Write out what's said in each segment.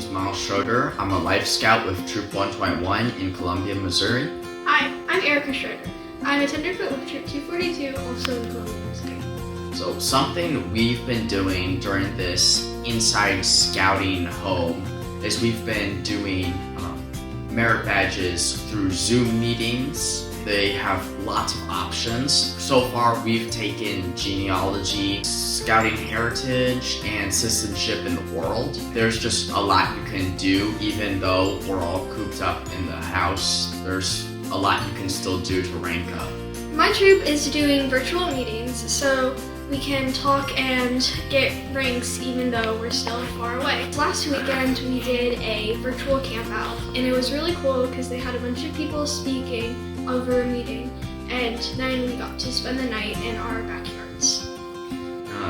name's Miles Schroeder. I'm a Life Scout with Troop 121 in Columbia, Missouri. Hi, I'm Erica Schroeder. I'm a Tenderfoot with Troop 242, also in Columbia, Missouri. So something we've been doing during this inside scouting home is we've been doing merit badges through Zoom meetings. They have lots of options. So far we've taken genealogy, scouting heritage, and citizenship in the world. There's just a lot you can do even though we're all cooped up in the house. There's a lot you can still do to rank up. My troop is doing virtual meetings so we can talk and get ranks even though we're still far away. Last weekend we did a virtual camp out and it was really cool because they had a bunch of people speaking over a meeting and then we got to spend the night in our backyards.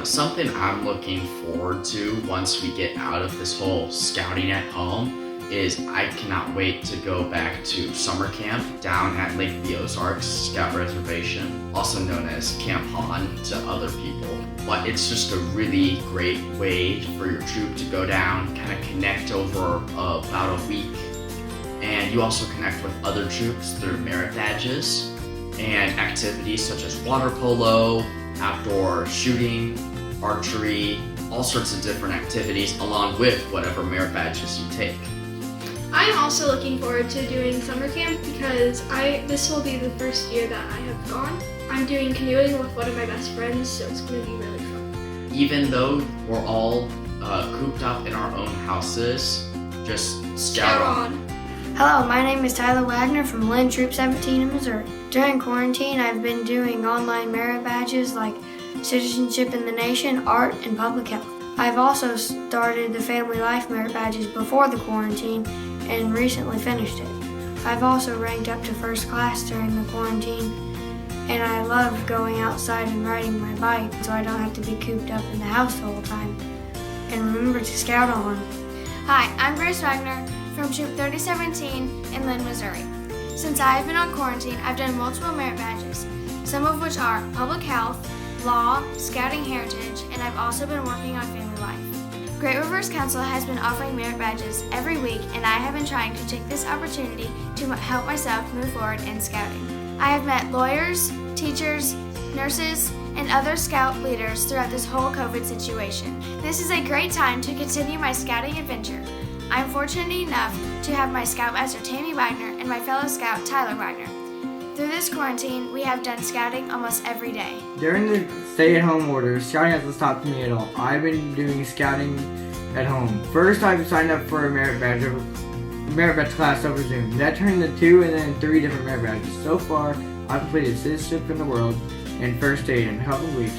Something I'm looking forward to once we get out of this whole scouting at home is I cannot wait to go back to summer camp down at Lake the Ozarks Scout Reservation, also known as Camp Han to other people. But it's just a really great way for your troop to go down, kind of connect over about a week. And you also connect with other troops through merit badges and activities such as water polo, outdoor shooting, archery, all sorts of different activities along with whatever merit badges you take. I'm also looking forward to doing summer camp because this will be the first year that I have gone. I'm doing canoeing with one of my best friends, so it's going to be really fun. Even though we're all cooped up in our own houses, just scout on. Hello, my name is Tyler Wagner from Lynn Troop 17 in Missouri. During quarantine, I've been doing online merit badges like Citizenship in the Nation, Art, and Public Health. I've also started the Family Life merit badges before the quarantine and recently finished it. I've also ranked up to first class during the quarantine, and I love going outside and riding my bike so I don't have to be cooped up in the house the whole time. And remember to scout on. Hi, I'm Grace Wagner from Troop 3017 in Lynn, Missouri. Since I have been on quarantine, I've done multiple merit badges, some of which are Public Health, Law, Scouting Heritage, and I've also been working on Family Life. Great Rivers Council has been offering merit badges every week, and I have been trying to take this opportunity to help myself move forward in scouting. I have met lawyers, teachers, nurses, and other scout leaders throughout this whole COVID situation. This is a great time to continue my scouting adventure. I'm fortunate enough to have my scout master Tammy Wagner and my fellow scout Tyler Wagner. Through this quarantine, we have done scouting almost every day. During the stay-at-home order, scouting hasn't stopped me at all. I've been doing scouting at home. First, I've signed up for a merit badge class over Zoom. That turned into 2 and then 3 different merit badges. So far, I've completed Citizenship in the World and First Aid in a couple weeks.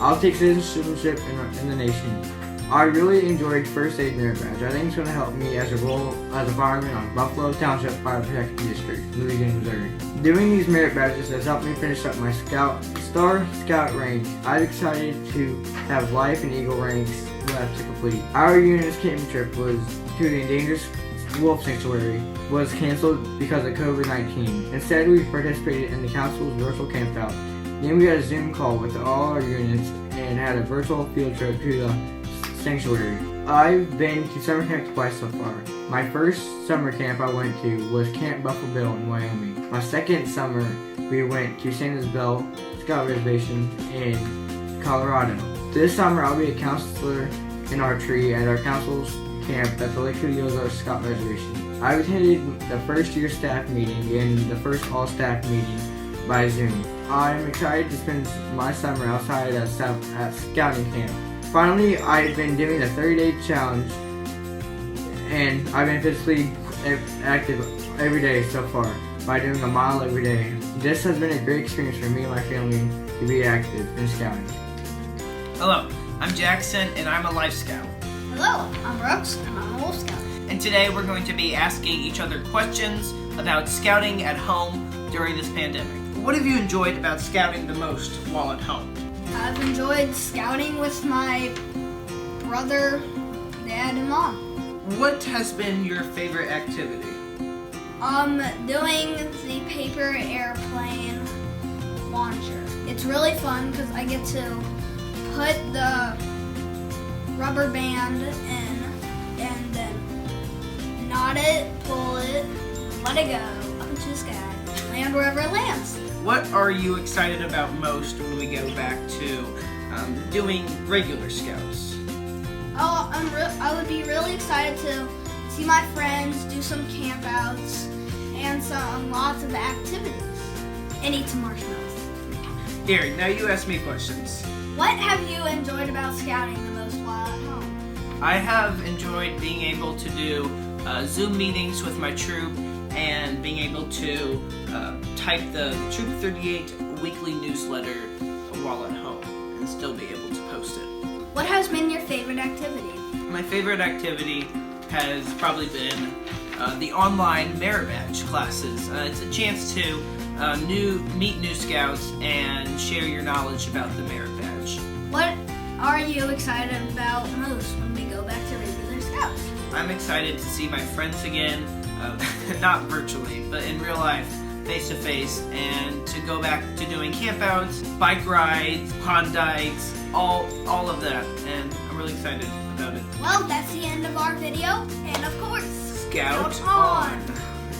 I'll take Citizenship in the Nation. I really enjoyed First Aid merit badge. I think it's going to help me as a fireman on Buffalo Township Fire Protection District, Louisiana, Missouri. Doing these merit badges has helped me finish up my Star Scout rank. I'm excited to have Life and Eagle ranks left to complete. Our unit's camping trip was to the endangered wolf sanctuary was canceled because of COVID-19. Instead, we participated in the council's virtual camp out. Then we had a Zoom call with all our units and had a virtual field trip to the sanctuary. I've been to summer camp twice so far. My first summer camp I went to was Camp Buffalo Bill in Wyoming. My second summer we went to San Isabel Scout Reservation in Colorado. This summer I'll be a counselor in archery at our council's camp at the Lake the Ozarks Scout Reservation. I attended the first year staff meeting and the first all staff meeting by Zoom. I'm excited to spend my summer outside at scouting camp. Finally, I've been doing the 30-day challenge and I've been physically active every day so far by doing a mile every day. This has been a great experience for me and my family to be active in scouting. Hello, I'm Jackson and I'm a Life Scout. Hello, I'm Brooks and I'm a Wolf Scout. And today we're going to be asking each other questions about scouting at home during this pandemic. What have you enjoyed about scouting the most while at home? I've enjoyed scouting with my brother, dad, and mom. What has been your favorite activity? Doing the paper airplane launcher. It's really fun because I get to put the rubber band in and then knot it, pull it, let it go up into the sky, land wherever it lands. What are you excited about most when we go back to doing regular scouts? Oh, I would be really excited to see my friends, do some campouts, and lots of activities, and eat some marshmallows. Here, now you ask me questions. What have you enjoyed about scouting the most while at home? I have enjoyed being able to do Zoom meetings with my troop and being able to type the Troop 38 weekly newsletter while at home and still be able to post it. What has been your favorite activity? My favorite activity has probably been the online merit badge classes. It's a chance to meet new scouts and share your knowledge about the merit badge. What are you excited about most when we go back to regular scouts? I'm excited to see my friends again, not virtually, but in real life, face to face, and to go back to doing campouts, bike rides, pond dikes, all of that, and I'm really excited about it. Well, that's the end of our video, and of course, Scout on!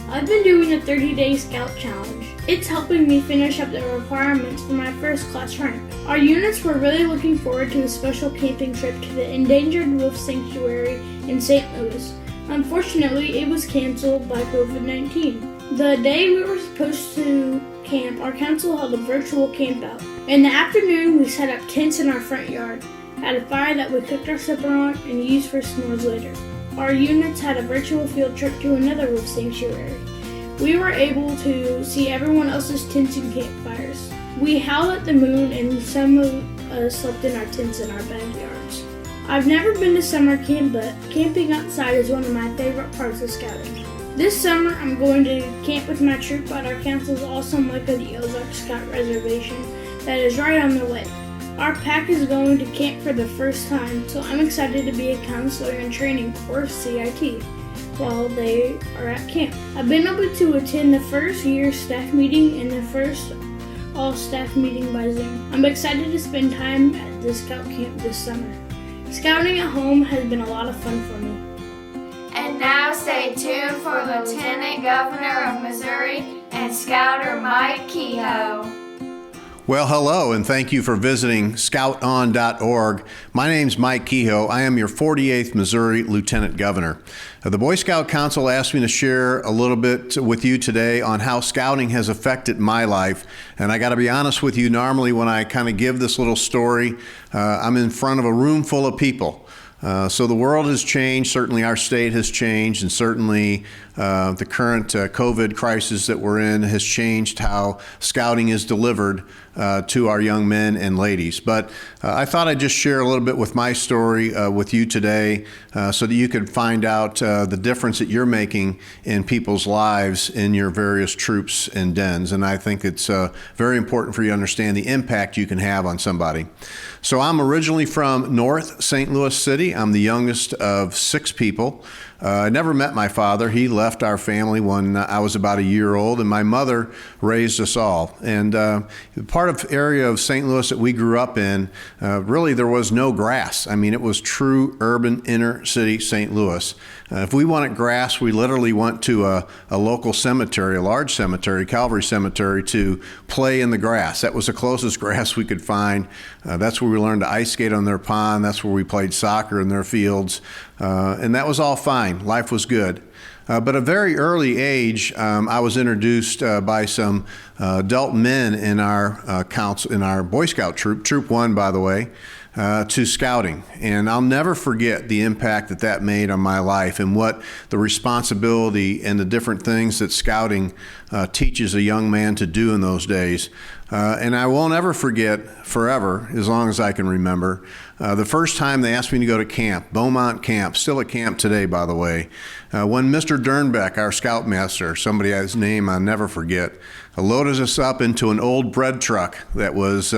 I've been doing a 30-day Scout Challenge. It's helping me finish up the requirements for my first class rank. Our units were really looking forward to a special camping trip to the Endangered Wolf Sanctuary in St. Louis. Unfortunately, it was canceled by COVID-19. The day we were supposed to camp, our council held a virtual campout. In the afternoon, we set up tents in our front yard, had a fire that we cooked our supper on, and used for s'mores later. Our units had a virtual field trip to another wolf sanctuary. We were able to see everyone else's tents and campfires. We howled at the moon, and some of us slept in our tents in our backyards. I've never been to summer camp, but camping outside is one of my favorite parts of scouting. This summer, I'm going to camp with my troop at our council's awesome Lake of the Ozarks Scout Reservation that is right on the lake. Our pack is going to camp for the first time, so I'm excited to be a counselor in training for CIT while they are at camp. I've been able to attend the first year staff meeting and the first all-staff meeting by Zoom. I'm excited to spend time at the scout camp this summer. Scouting at home has been a lot of fun for me. And now stay tuned for Lieutenant Governor of Missouri and Scouter Mike Kehoe. Well, hello, and thank you for visiting scouton.org. My name's Mike Kehoe. I am your 48th Missouri Lieutenant Governor. The Boy Scout Council asked me to share a little bit with you today on how scouting has affected my life. And I got to be honest with you, normally when I kind of give this little story, I'm in front of a room full of people. So the world has changed, certainly our state has changed, and certainly the current COVID crisis that we're in has changed how scouting is delivered to our young men and ladies. But I thought I'd just share a little bit with my story with you today so that you could find out the difference that you're making in people's lives in your various troops and dens. And I think it's very important for you to understand the impact you can have on somebody. So I'm originally from North St. Louis City. I'm the youngest of 6 people. I never met my father. He left our family when I was about a year old, and my mother raised us all. And part of area of St. Louis that we grew up in, really there was no grass. I mean, it was true urban inner city St. Louis. If we wanted grass, we literally went to a local cemetery, a large cemetery, Calvary Cemetery, to play in the grass. That was the closest grass we could find. That's where we learned to ice skate on their pond. That's where we played soccer in their fields. And that was all fine. Life was good. But at a very early age, I was introduced by some adult men in our council, in our Boy Scout troop, Troop 1, by the way, to scouting. And I'll never forget the impact that that made on my life and what the responsibility and the different things that scouting teaches a young man to do in those days. And I won't ever forget forever, as long as I can remember, the first time they asked me to go to camp, Beaumont Camp, still at camp today, by the way, when Mr. Dernbeck, our scoutmaster, somebody whose name I'll never forget, loaded us up into an old bread truck that was,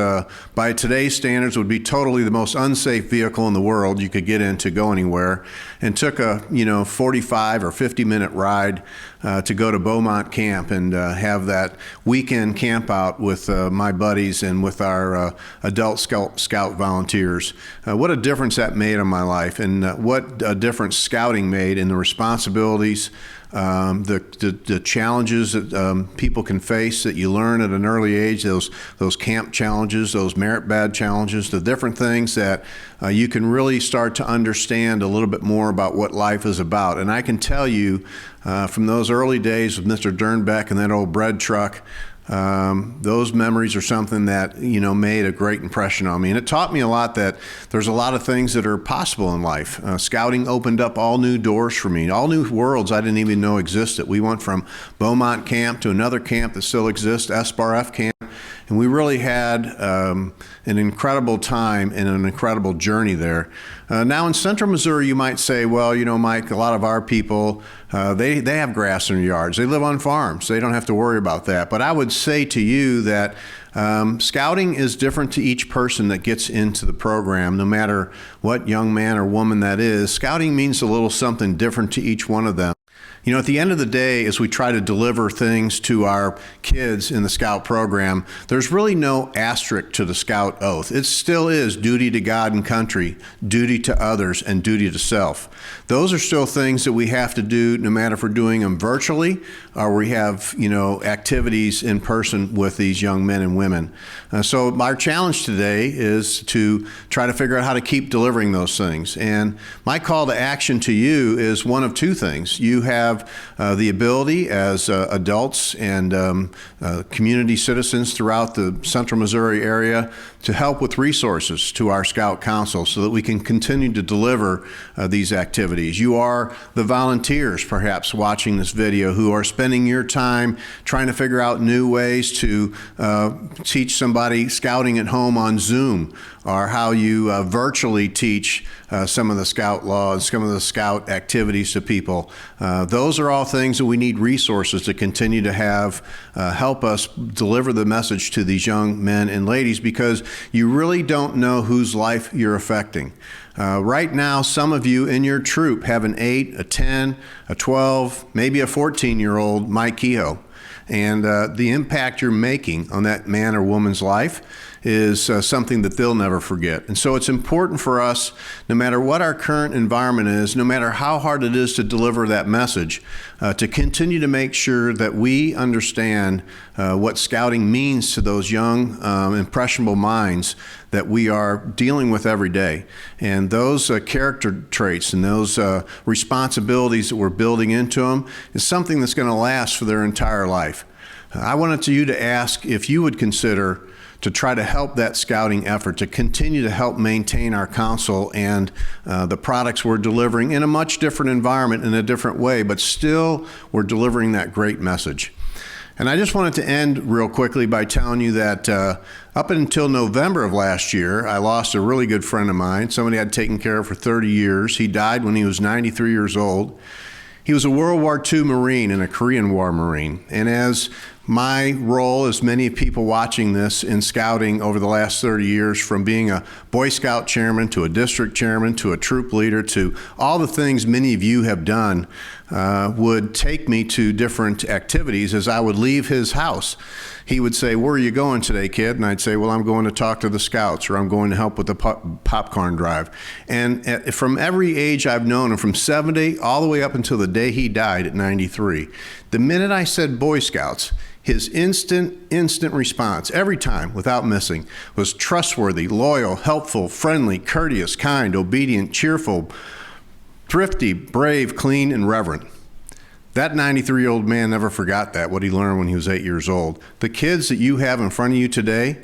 by today's standards, would be totally the most unsafe vehicle in the world you could get in to go anywhere, and took a 45 or 50 minute ride to go to Beaumont Camp and have that weekend camp out with my buddies and with our adult scout volunteers. What a difference that made in my life, and what a difference scouting made in the responsibilities, the challenges that people can face that you learn at an early age, those camp challenges, those merit badge challenges, the different things that you can really start to understand a little bit more about what life is about. And I can tell you from those early days with Mr. Dernbeck and that old bread truck, those memories are something that, made a great impression on me. And it taught me a lot that there's a lot of things that are possible in life. Scouting opened up all new doors for me, all new worlds I didn't even know existed. We went from Beaumont Camp to another camp that still exists, SBRF Camp. And we really had an incredible time and an incredible journey there. Now in central Missouri, you might say, well, Mike, a lot of our people, they have grass in their yards. They live on farms. They don't have to worry about that. But I would say to you that scouting is different to each person that gets into the program, no matter what young man or woman that is. Scouting means a little something different to each one of them. At the end of the day, as we try to deliver things to our kids in the Scout program, there's really no asterisk to the Scout oath. It still is duty to God and country, duty to others, and duty to self. Those are still things that we have to do, no matter if we're doing them virtually or we have, activities in person with these young men and women. So our challenge today is to try to figure out how to keep delivering those things. And my call to action to you is one of two things. You have the ability as adults and community citizens throughout the central Missouri area to help with resources to our Scout Council so that we can continue to deliver these activities. You are the volunteers, perhaps, watching this video who are spending your time trying to figure out new ways to teach somebody scouting at home on Zoom, or how you virtually teach some of the Scout laws, some of the Scout activities to people. Those are all things that we need resources to continue to have help us deliver the message to these young men and ladies, because you really don't know whose life you're affecting. Right now, some of you in your troop have an 8, a 10, a 12, maybe a 14-year-old Mike Kehoe. And the impact you're making on that man or woman's life is something that they'll never forget. And so it's important for us, no matter what our current environment is, no matter how hard it is to deliver that message, to continue to make sure that we understand what scouting means to those young, impressionable minds that we are dealing with every day. And those character traits and those responsibilities that we're building into them is something that's going to last for their entire life. I wanted you to ask if you would consider to try to help that scouting effort, to continue to help maintain our council and the products we're delivering in a much different environment, in a different way, but still we're delivering that great message. And I just wanted to end real quickly by telling you that up until November of last year, I lost a really good friend of mine, somebody I'd taken care of for 30 years. He died when he was 93 years old. He was a World War II Marine and a Korean War Marine. And as my role, as many people watching this in scouting over the last 30 years, from being a Boy Scout chairman to a district chairman to a troop leader to all the things many of you have done, would take me to different activities. As I would leave his house, he would say, "Where are you going today, kid?" And I'd say, "Well, I'm going to talk to the scouts, or I'm going to help with the popcorn drive." And from every age I've known him, from 70 all the way up until the day he died at 93, the minute I said Boy Scouts, his instant response, every time, without missing, was trustworthy, loyal, helpful, friendly, courteous, kind, obedient, cheerful, thrifty, brave, clean, and reverent. That 93-year-old man never forgot that, what he learned when he was 8 years old. The kids that you have in front of you today,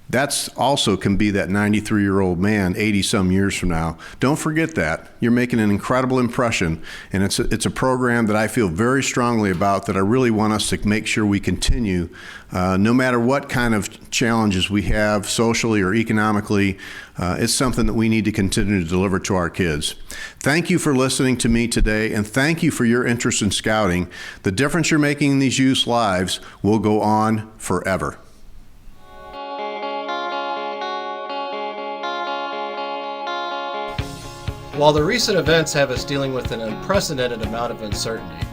that's also can be that 93-year-old man 80-some years from now. Don't forget that. You're making an incredible impression, and it's a program that I feel very strongly about, that I really want us to make sure we continue, no matter what kind of challenges we have socially or economically. It's something that we need to continue to deliver to our kids. Thank you for listening to me today, and thank you for your interest in scouting. The difference you're making in these youth's lives will go on forever. While the recent events have us dealing with an unprecedented amount of uncertainty,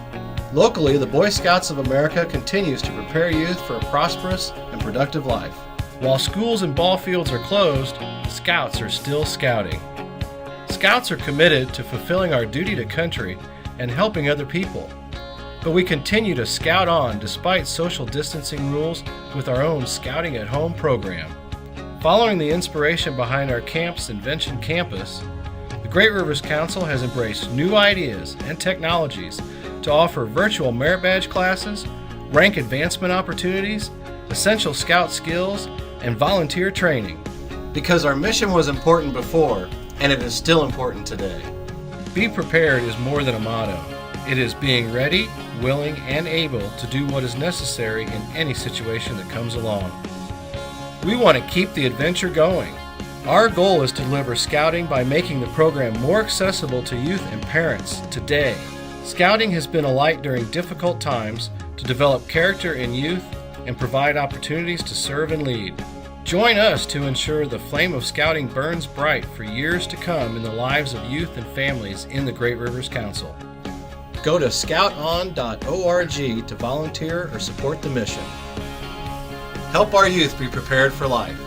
Locally, the Boy Scouts of America continues to prepare youth for a prosperous and productive life. While schools and ball fields are closed, Scouts are still scouting. Scouts are committed to fulfilling our duty to country and helping other people. But we continue to scout on despite social distancing rules with our own Scouting at Home program. Following the inspiration behind our Camp's Invention Campus, the Great Rivers Council has embraced new ideas and technologies to offer virtual merit badge classes, rank advancement opportunities, essential scout skills, and volunteer training. Because our mission was important before, and it is still important today. Be prepared is more than a motto. It is being ready, willing, and able to do what is necessary in any situation that comes along. We want to keep the adventure going. Our goal is to deliver scouting by making the program more accessible to youth and parents today. Scouting has been a light during difficult times to develop character in youth and provide opportunities to serve and lead. Join us to ensure the flame of scouting burns bright for years to come in the lives of youth and families in the Great Rivers Council. Go to scouton.org to volunteer or support the mission. Help our youth be prepared for life.